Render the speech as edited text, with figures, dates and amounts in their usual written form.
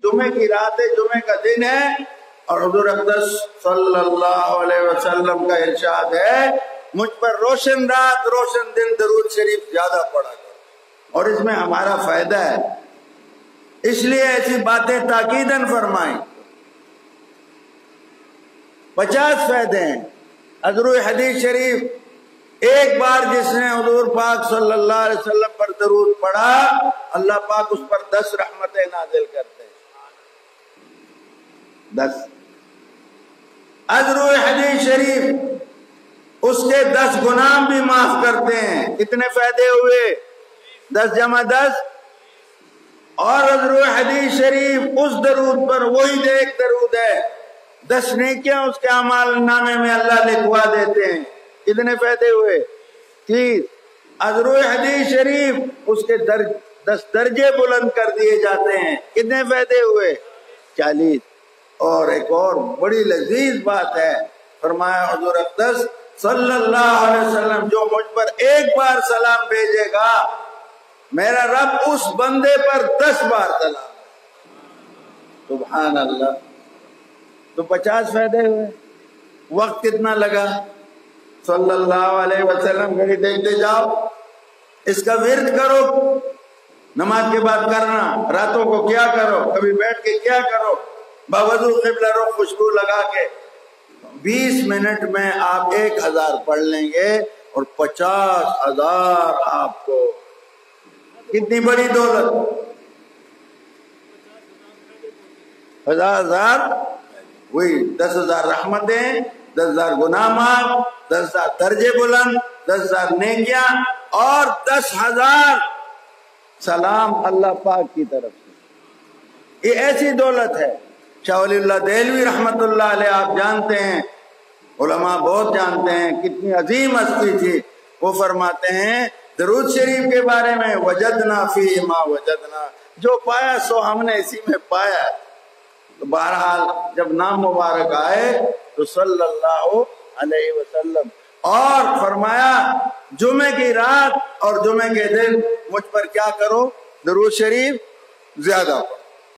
جمعے کی رات ہے، جمعے کا دن ہے، اور حضور اقدس صلی اللہ علیہ وسلم کا ارشاد ہے مجھ پر روشن رات روشن دن درود شریف زیادہ پڑھا کرو، اور اس میں ہمارا فائدہ ہے، اس لیے ایسی باتیں تاکیداً فرمائیں۔ 50 فائدے ہیں۔ حضور حدیث شریف، ایک بار جس نے حضور پاک صلی اللہ علیہ وسلم پر درود پڑھا، اللہ پاک اس پر 10 رحمتیں نازل کرتے ہیں۔ 10 حضور حدیث شریف اس کے 10 گناہ بھی معاف کرتے ہیں۔ کتنے فائدے ہوئے؟ 10 جمع 10۔ اور حضور حدیث شریف اس درود پر وہی ایک درود ہے، 10 نیکیاں اس کے اعمال نامے میں اللہ لکھوا دیتے ہیں۔ کتنے فائدے ہوئے؟ 30۔ حضور حدیث شریف اس کے 10 درجے بلند کر دیے جاتے ہیں۔ کتنے فائدے ہوئے؟ 40۔ اور ایک اور بڑی لذیذ بات ہے، فرمایا حضور اقدس صلی اللہ علیہ وسلم جو مجھ پر ایک بار سلام بھیجے گا، میرا رب اس بندے پر 10 بار سلام۔ سبحان اللہ۔ تو 50 فائدے ہوئے۔ وقت کتنا لگا؟ صلی اللہ علیہ وسلم گھڑی دیکھتے جاؤ، اس کا ورد کرو، نماز کے بعد کرنا، راتوں کو کیا کرو، کبھی بیٹھ کے کیا کرو، باوضو قبلہ رخ خوشبو لگا کے 20 منٹ میں آپ 1000 پڑھ لیں گے، اور 50,000 آپ کو۔ کتنی بڑی دولت! 10,000 وہی 10,000 رحمتیں، 10,000 گناہ معاف، 10,000 درجے بلند، 10,000 نیکیاں، اور 10,000 سلام اللہ پاک کی طرف سے۔ یہ ایسی دولت ہے۔ شاہ ولی اللہ دہلوی رحمت اللہ علیہ آپ جانتے ہیں، علماء بہت جانتے ہیں، کتنی عظیم ہستی تھی۔ وہ فرماتے ہیں درود شریف کے بارے میں، وجدنا فی ما وجدنا، جو پایا سو ہم نے اسی میں پایا۔ تو بہرحال جب نام مبارک آئے تو صلی اللہ علیہ وسلم، اور فرمایا جمعے کی رات اور جمعے کے دن مجھ پر کیا کرو؟ درود شریف زیادہ پڑھو۔